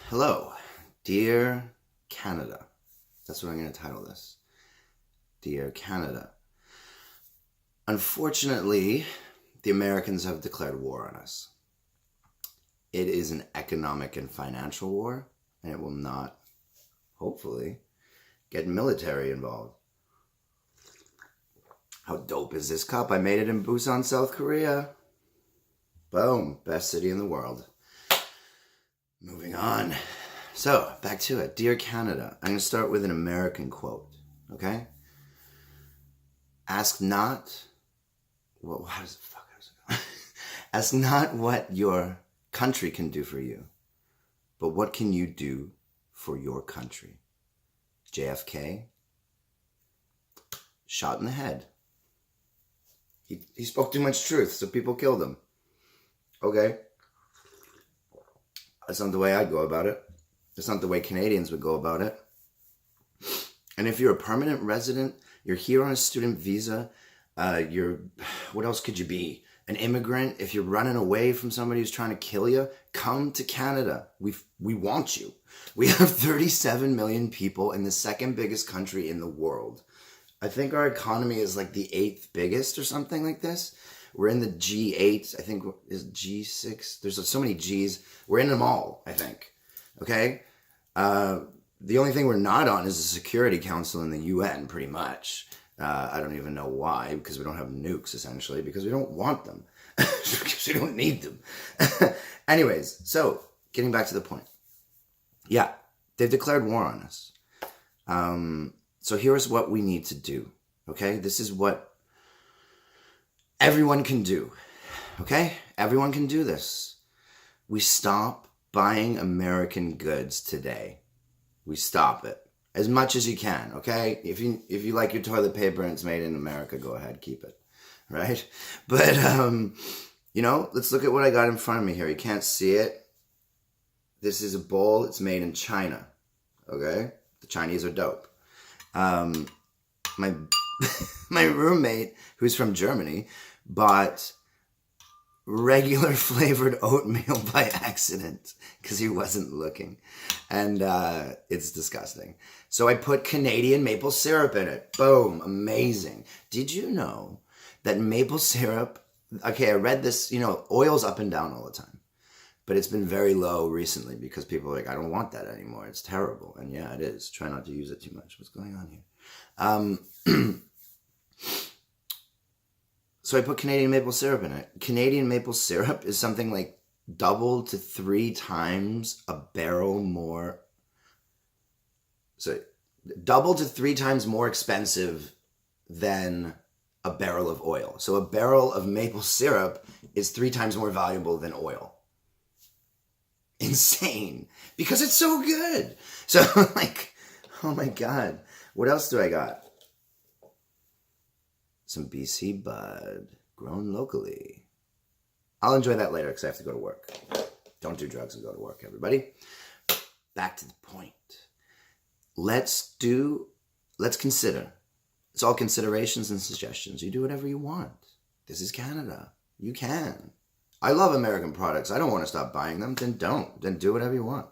Hello, dear Canada. That's what I'm going to title this. Dear Canada. Unfortunately, the Americans have declared war on us. It is an economic and financial war, and it will not, hopefully, get military involved. How dope is this cup? I made it in Busan, South Korea. Boom, best city in the world. Moving on. So, back to it. Dear Canada, I'm going to start with an American quote, okay? Ask not, well, how does it go? Ask not what your country can do for you, but what can you do for your country? JFK, shot in the head. He spoke too much truth, so people killed him. Okay? That's not the way I'd go about it. That's not the way Canadians would go about it. And if you're a permanent resident, you're here on a student visa, what else could you be? An immigrant, if you're running away from somebody who's trying to kill you, come to Canada. We want you. We have 37 million people in the second biggest country in the world. I think our economy is like the 8th biggest or something like this. We're in the G8, I think is G6. There's so many Gs. We're in them all, I think. Okay? The only thing we're not on is the Security Council in the UN, pretty much. I don't even know why, because we don't have nukes, essentially, because we don't want them. Because we don't need them. Anyways, so, getting back to the point. Yeah, they've declared war on us. So here's what we need to do, okay? This is what everyone can do, okay? Everyone can do this. We stop buying American goods today. We stop it as much as you can, okay? If you like your toilet paper and it's made in America, go ahead, keep it, right? But, let's look at what I got in front of me here. You can't see it. This is a bowl. It's made in China, okay? The Chinese are dope. My roommate, who's from Germany, bought regular flavored oatmeal by accident because he wasn't looking. And it's disgusting. So I put Canadian maple syrup in it. Boom. Amazing. Did you know that maple syrup, okay, I read this, oil's up and down all the time. But it's been very low recently because people are like, I don't want that anymore. It's terrible. And yeah, it is. Try not to use it too much. What's going on here? So I put Canadian maple syrup in it. Canadian maple syrup is something like double to 3 times a barrel more. So double to 3 times more expensive than a barrel of oil. So a barrel of maple syrup is 3 times more valuable than oil. Insane, because it's so good. So oh my God, what else do I got? Some BC bud grown locally. I'll enjoy that later because I have to go to work. Don't do drugs and go to work, everybody. Back to the point. Let's consider. It's all considerations and suggestions. You do whatever you want. This is Canada. You can. I love American products. I don't want to stop buying them. Then don't. Then do whatever you want.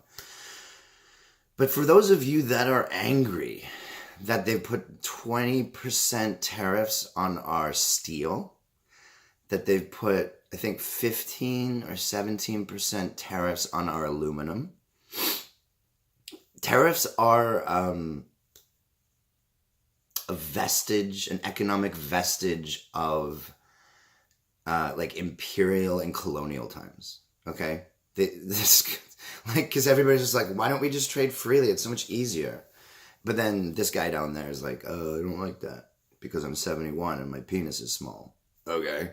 But for those of you that are angry that they've put 20% tariffs on our steel, that they've put, I think, 15 or 17% tariffs on our aluminum. Tariffs are a vestige, an economic vestige of imperial and colonial times, okay? Because everybody's just like, why don't we just trade freely? It's so much easier. But then this guy down there is like, oh, I don't like that because I'm 71 and my penis is small. Okay.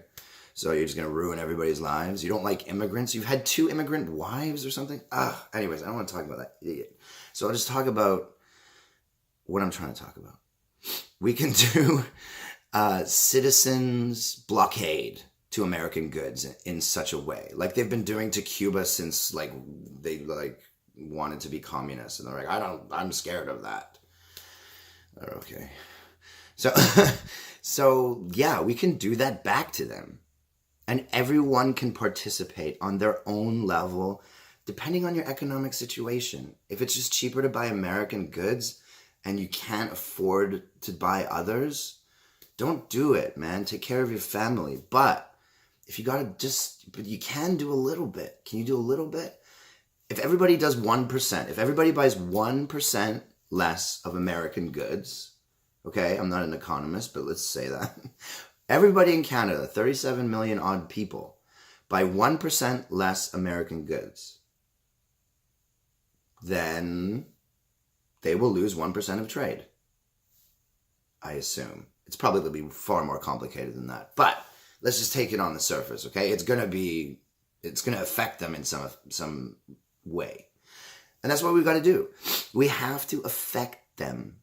So you're just going to ruin everybody's lives? You don't like immigrants? You've had 2 immigrant wives or something? Anyways, I don't want to talk about that idiot. So I'll just talk about what I'm trying to talk about. We can do citizens blockade to American goods in such a way. Like they've been doing to Cuba since they wanted to be communists. And they're like, I'm scared of that. Okay. So yeah, we can do that back to them. And everyone can participate on their own level. depending on your economic situation, if it's just cheaper to buy American goods and you can't afford to buy others, don't do it, man. Take care of your family. But if you gotta but you can do a little bit. Can you do a little bit? If everybody does 1%, if everybody buys 1% less of American goods, okay, I'm not an economist, but let's say that. Everybody in Canada, 37 million odd people, buy 1% less American goods, then they will lose 1% of trade. I assume. It's probably going to be far more complicated than that. But let's just take it on the surface, okay? It's going to affect them in some way. And that's what we've got to do. We have to affect them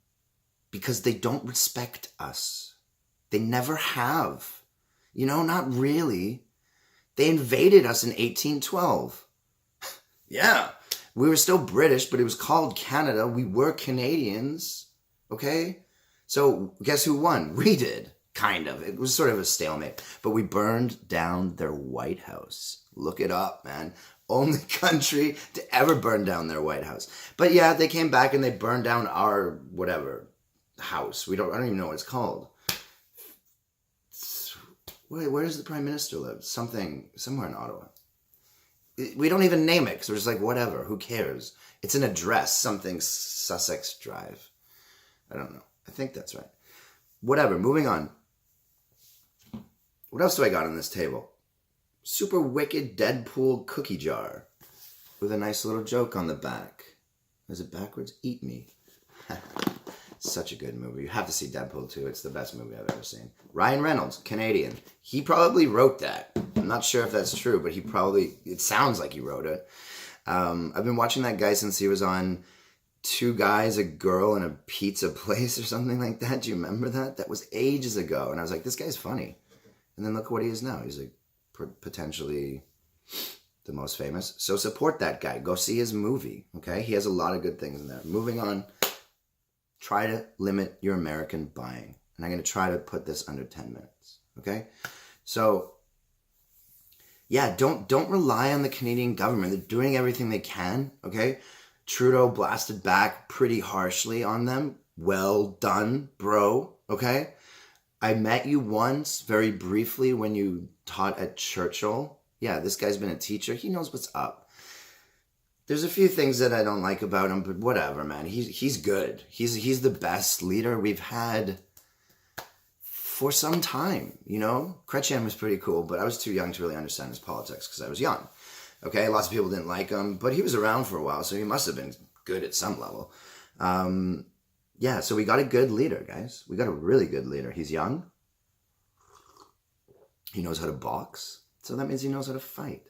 because they don't respect us. They never have. Not really. They invaded us in 1812. Yeah. We were still British, but it was called Canada. We were Canadians. Okay? So guess who won? We did. Kind of. It was sort of a stalemate. But we burned down their White House. Look it up, man. Only country to ever burn down their White House. But yeah, they came back and they burned down our whatever house. I don't even know what it's called. Wait, where does the Prime Minister live? Somewhere in Ottawa. We don't even name it because we're just like, whatever, who cares? It's an address, something Sussex Drive. I don't know. I think that's right. Whatever, moving on. What else do I got on this table? Super wicked Deadpool cookie jar with a nice little joke on the back. Is it backwards? Eat me. Such a good movie. You have to see Deadpool 2. It's the best movie I've ever seen. Ryan Reynolds, Canadian. He probably wrote that. I'm not sure if that's true, but it sounds like he wrote it. I've been watching that guy since he was on Two Guys, a Girl, and a Pizza Place or something like that. Do you remember that? That was ages ago. And I was like, this guy's funny. And then look what he is now. He's like potentially the most famous. So support that guy. Go see his movie. Okay? He has a lot of good things in there. Moving on. Try to limit your American buying. And I'm going to try to put this under 10 minutes. Okay? So, yeah, don't rely on the Canadian government. They're doing everything they can. Okay? Trudeau blasted back pretty harshly on them. Well done, bro. Okay? I met you once, very briefly, when you taught at Churchill. Yeah, this guy's been a teacher. He knows what's up. There's a few things that I don't like about him, but whatever, man. He's good. He's the best leader we've had for some time, Chrétien was pretty cool, but I was too young to really understand his politics because I was young. Okay, lots of people didn't like him, but he was around for a while, so he must have been good at some level. Yeah, so we got a good leader, guys. We got a really good leader. He's young. He knows how to box, so that means he knows how to fight.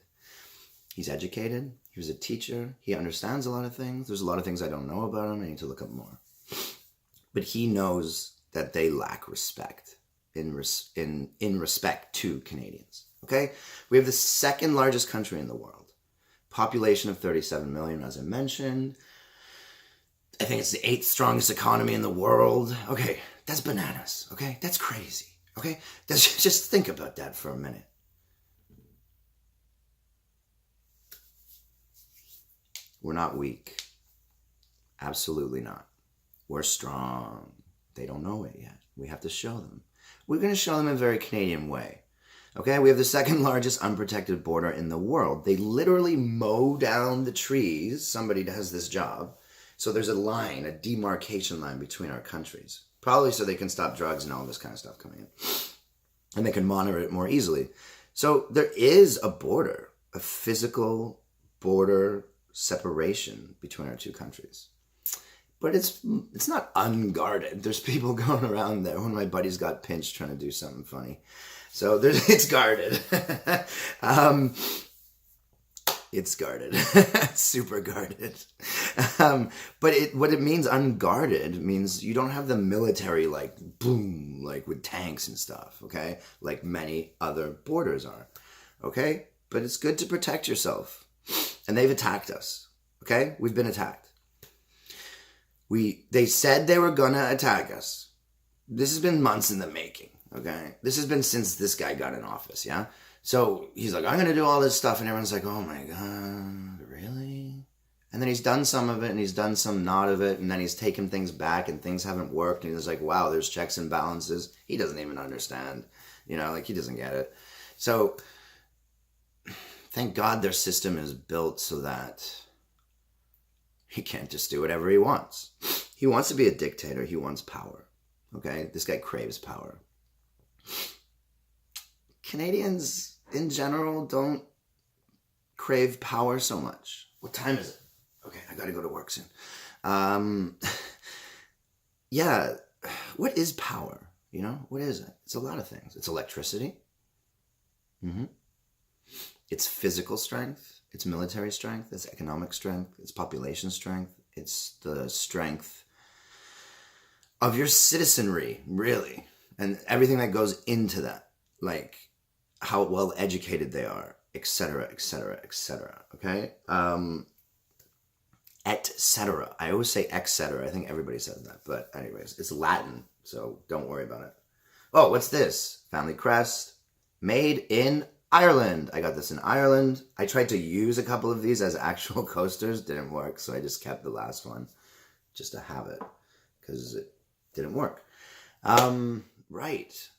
He's educated. He was a teacher. He understands a lot of things. There's a lot of things I don't know about him. I need to look up more. But he knows that they lack respect in respect to Canadians. Okay? We have the second largest country in the world. Population of 37 million, as I mentioned. I think it's the 8th strongest economy in the world. Okay, that's bananas. Okay? That's crazy. Okay? Just think about that for a minute. We're not weak. Absolutely not. We're strong. They don't know it yet. We have to show them. We're going to show them in a very Canadian way. Okay, we have the second largest unprotected border in the world. They literally mow down the trees. Somebody has this job. So there's a line, a demarcation line between our countries. Probably so they can stop drugs and all this kind of stuff coming in. And they can monitor it more easily. So there is a border, a physical border separation between our two countries. But it's not unguarded. There's people going around there. One of my buddies got pinched trying to do something funny. So it's guarded. It's guarded. Super guarded. But what it means unguarded means you don't have the military boom, with tanks and stuff, okay? Like many other borders are, okay? But it's good to protect yourself. And they've attacked us, okay? We've been attacked. They said they were gonna attack us. This has been months in the making, okay? This has been since this guy got in office, yeah? So he's like, I'm gonna do all this stuff, and everyone's like, oh my God, really? then he's done some of it and he's done some not of it, and then he's taken things back and things haven't worked, and he's like, wow, there's checks and balances. He doesn't even understand, like he doesn't get it. So thank God their system is built so that he can't just do whatever he wants. He wants to be a dictator. He wants power. Okay? This guy craves power. Canadians in general don't crave power so much. What time is it? Okay, I gotta go to work soon. Yeah, what is power? What is it? It's a lot of things. It's electricity. It's physical strength. It's military strength. It's economic strength. It's population strength. It's the strength of your citizenry, really. And everything that goes into that. Like how well educated they are, etc., etc., etc. Okay? Etc. I always say etc. I think everybody says that. But anyways, it's Latin, so don't worry about it. Oh, what's this? Family crest. Made in Ireland. I got this in Ireland. I tried to use a couple of these as actual coasters. Didn't work, so I just kept the last one just to have it because it didn't work. Right.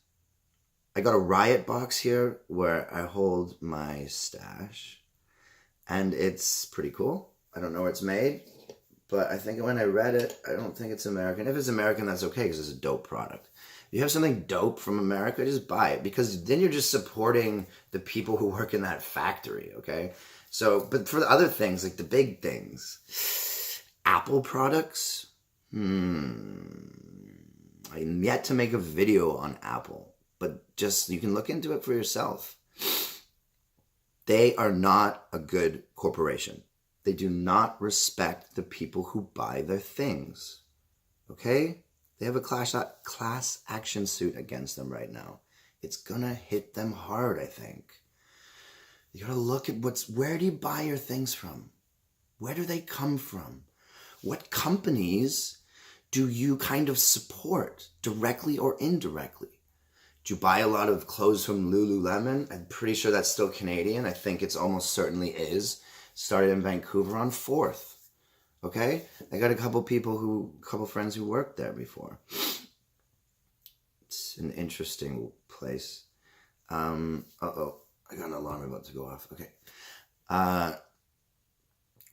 I got a Riot box here where I hold my stash, and it's pretty cool. I don't know where it's made, but I think when I read it, I don't think it's American. If it's American, that's okay because it's a dope product. If you have something dope from America, just buy it because then you're just supporting the people who work in that factory, okay? So, but for the other things, like the big things, Apple products, I'm yet to make a video on Apple, but just, you can look into it for yourself. They are not a good corporation. They do not respect the people who buy their things, okay? They have a class action suit against them right now. It's gonna hit them hard, I think. You gotta look at where do you buy your things from? Where do they come from? What companies do you kind of support, directly or indirectly? Do you buy a lot of clothes from Lululemon? I'm pretty sure that's still Canadian. I think it's almost certainly is. Started in Vancouver on 4th. Okay? I got a couple friends who worked there before. It's an interesting place. Uh-oh. I got an alarm about to go off. Okay.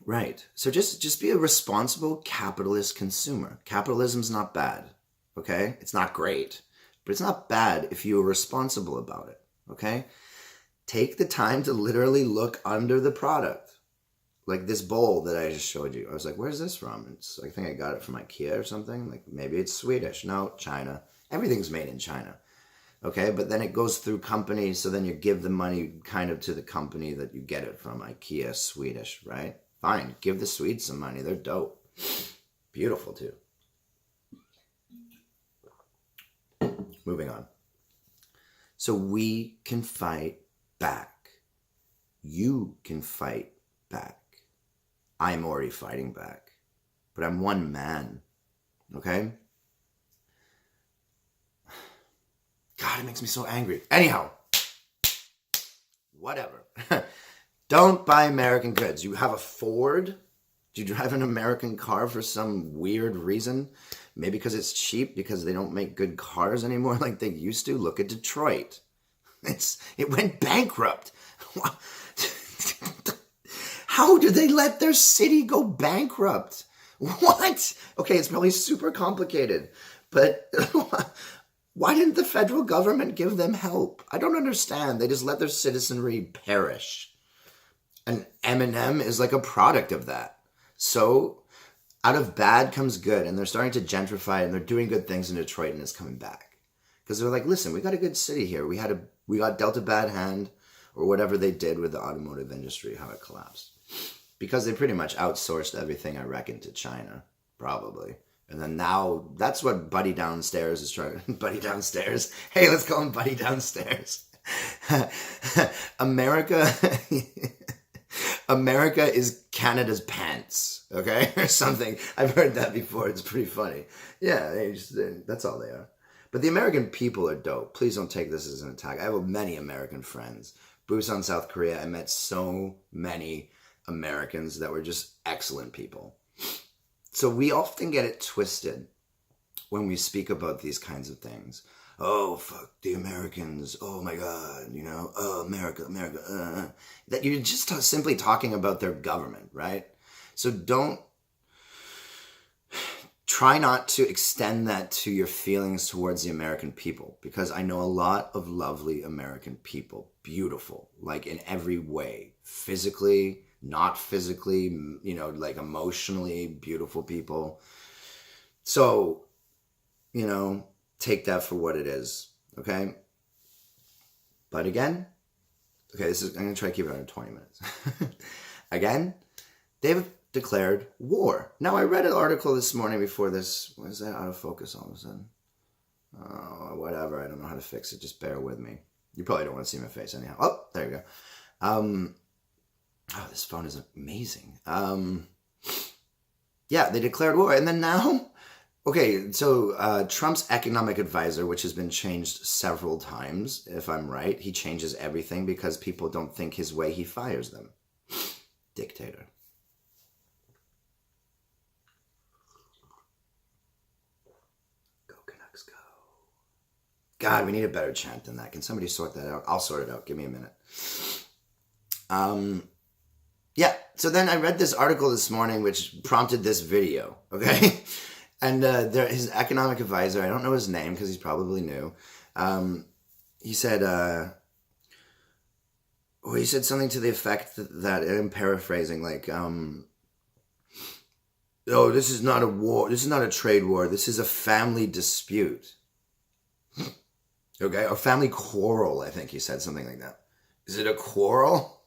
Right. So just be a responsible capitalist consumer. Capitalism's not bad. Okay? It's not great. But it's not bad if you're responsible about it. Okay? Take the time to literally look under the product. Like this bowl that I just showed you. I was like, where's this from? I think I got it from IKEA or something. Like maybe it's Swedish. No, China. Everything's made in China. Okay, but then it goes through companies, so then you give the money kind of to the company that you get it from. IKEA, Swedish, right? Fine, give the Swedes some money. They're dope. Beautiful too. Moving on. So we can fight back. You can fight back. I'm already fighting back, but I'm one man, okay? God, it makes me so angry. Anyhow, whatever. Don't buy American goods. You have a Ford? Do you drive an American car for some weird reason? Maybe because it's cheap, because they don't make good cars anymore like they used to? Look at Detroit. It went bankrupt. How did they let their city go bankrupt? What? Okay, it's probably super complicated, but why didn't the federal government give them help? I don't understand. They just let their citizenry perish. And M&M is like a product of that. So out of bad comes good, and they're starting to gentrify, and they're doing good things in Detroit, and it's coming back. Because they're like, listen, we got a good city here. We got dealt a bad hand, or whatever they did with the automotive industry, how it collapsed. Because they pretty much outsourced everything, I reckon, to China, probably. And then now, that's what Buddy Downstairs is trying. Buddy Downstairs. Hey, let's call him Buddy Downstairs. America is Canada's pants, okay? Or something. I've heard that before. It's pretty funny. Yeah, that's all they are. But the American people are dope. Please don't take this as an attack. I have many American friends. Busan, South Korea, I met so many Americans that were just excellent people. So we often get it twisted when we speak about these kinds of things. Oh, fuck the Americans. Oh my God, oh, America, America. That you're just simply talking about their government, right? So try not to extend that to your feelings towards the American people, because I know a lot of lovely American people, beautiful, like in every way, physically, not physically, like emotionally beautiful people. So, take that for what it is, okay? But again, I'm going to try to keep it under 20 minutes. Again, they've declared war. Now, I read an article this morning before this. Why is that out of focus all of a sudden? Oh, whatever. I don't know how to fix it. Just bear with me. You probably don't want to see my face anyhow. Oh, there you go. This phone is amazing. Yeah, they declared war. And then now, okay, so Trump's economic advisor, which has been changed several times, if I'm right, he changes everything because people don't think his way, he fires them. Dictator. God, we need a better chant than that. Can somebody sort that out? I'll sort it out. Give me a minute. Yeah, so then I read this article this morning which prompted this video, okay? And his economic advisor, I don't know his name because he's probably new, he said something to the effect that I'm paraphrasing, like, oh, this is not a war, this is not a trade war, this is a family dispute. Okay, or family quarrel, I think he said something like that. Is it a quarrel?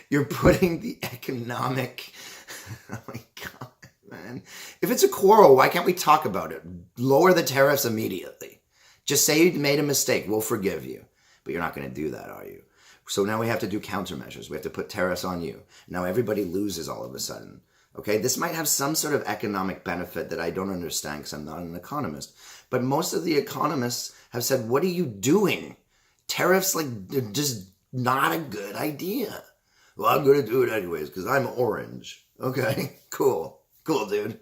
You're putting the economic... Oh my God, man. If it's a quarrel, why can't we talk about it? Lower the tariffs immediately. Just say you made a mistake. We'll forgive you. But you're not going to do that, are you? So now we have to do countermeasures. We have to put tariffs on you. Now everybody loses all of a sudden. Okay, this might have some sort of economic benefit that I don't understand because I'm not an economist. But most of the economists have said, what are you doing? Tariffs, like, they're just not a good idea. Well, I'm going to do it anyways because I'm orange. Okay, cool. Cool, dude.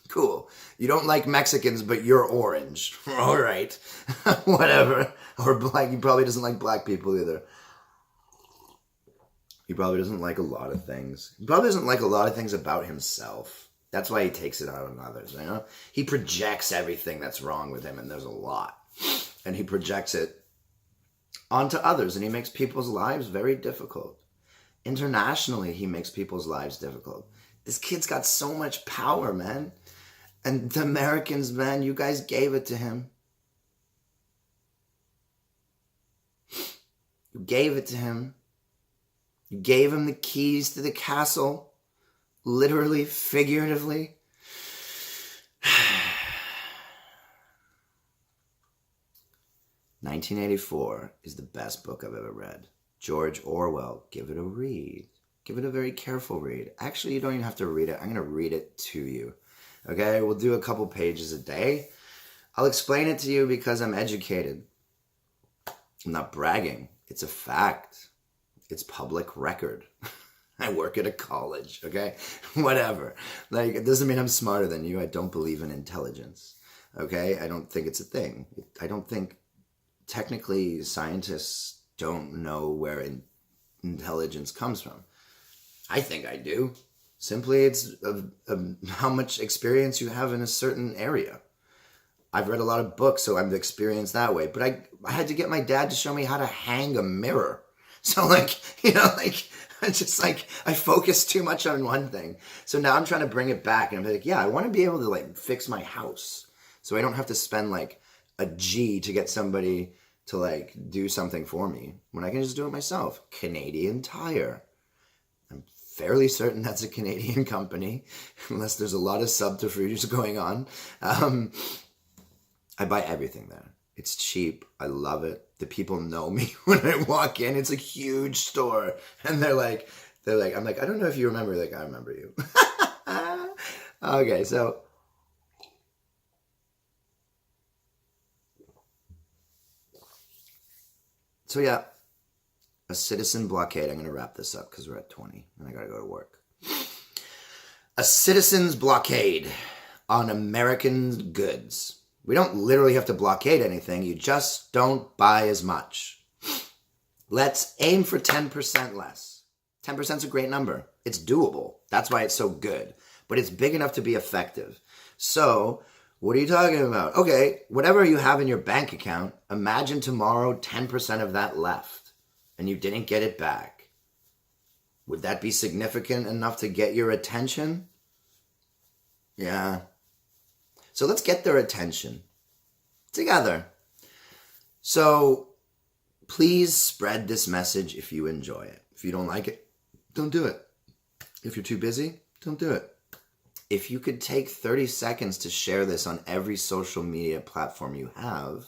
Cool. You don't like Mexicans, but you're orange. All right. Whatever. Or black. He probably doesn't like black people either. He probably doesn't like a lot of things. He probably doesn't like a lot of things about himself. That's why he takes it out on others, He projects everything that's wrong with him, and there's a lot. And he projects it onto others, and he makes people's lives very difficult. Internationally, he makes people's lives difficult. This kid's got so much power, man. And the Americans, man, you guys gave it to him. You gave it to him. You gave him the keys to the castle. Literally, figuratively. "1984 is the best book I've ever read. George Orwell, give it a read. Give it a very careful read. Actually, you don't even have to read it. I'm going to read it to you. Okay, we'll do a couple pages a day. I'll explain it to you because I'm educated. I'm not bragging. It's a fact. It's public record. I work at a college, okay? Whatever. Like, it doesn't mean I'm smarter than you. I don't believe in intelligence, okay? I don't think it's a thing. I don't think, technically, scientists don't know where intelligence comes from. I think I do. Simply, it's how much experience you have in a certain area. I've read a lot of books, so I'm experienced that way. But I had to get my dad to show me how to hang a mirror. So, I focused too much on one thing. So now I'm trying to bring it back. And I'm like, yeah, I want to be able to, fix my house. So I don't have to spend, a G to get somebody to, do something for me. When I can just do it myself. Canadian Tire. I'm fairly certain that's a Canadian company. Unless there's a lot of subterfuges going on. I buy everything there. It's cheap. I love it. The people know me when I walk in. It's a huge store. And they're like, I'm like, I don't know if you remember. Like, I remember you. Okay, so yeah. A citizen blockade. I'm going to wrap this up because we're at 20 and I got to go to work. A citizen's blockade on American goods. We don't literally have to blockade anything. You just don't buy as much. Let's aim for 10% less. 10% is a great number. It's doable. That's why it's so good. But it's big enough to be effective. So, what are you talking about? Okay, whatever you have in your bank account, imagine tomorrow 10% of that left and you didn't get it back. Would that be significant enough to get your attention? Yeah. So let's get their attention together. So please spread this message if you enjoy it. If you don't like it, don't do it. If you're too busy, don't do it. If you could take 30 seconds to share this on every social media platform you have,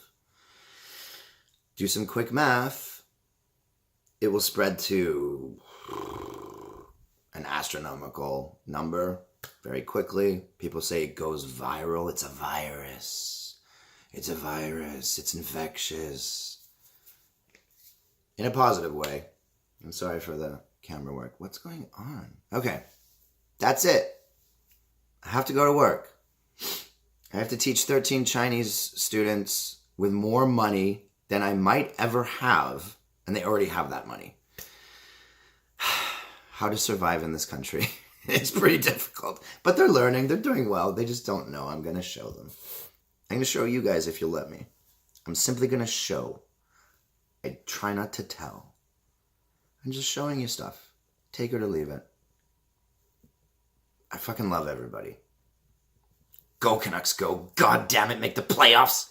do some quick math, it will spread to an astronomical number very quickly. People say it goes viral. It's a virus. It's a virus. It's infectious. In a positive way. I'm sorry for the camera work. What's going on? Okay. That's it. I have to go to work. I have to teach 13 Chinese students with more money than I might ever have, and they already have that money. How to survive in this country. It's pretty difficult. But they're learning. They're doing well. They just don't know. I'm going to show them. I'm going to show you guys if you'll let me. I'm simply going to show. I try not to tell. I'm just showing you stuff. Take it or leave it. I fucking love everybody. Go Canucks, go. God damn it, make the playoffs.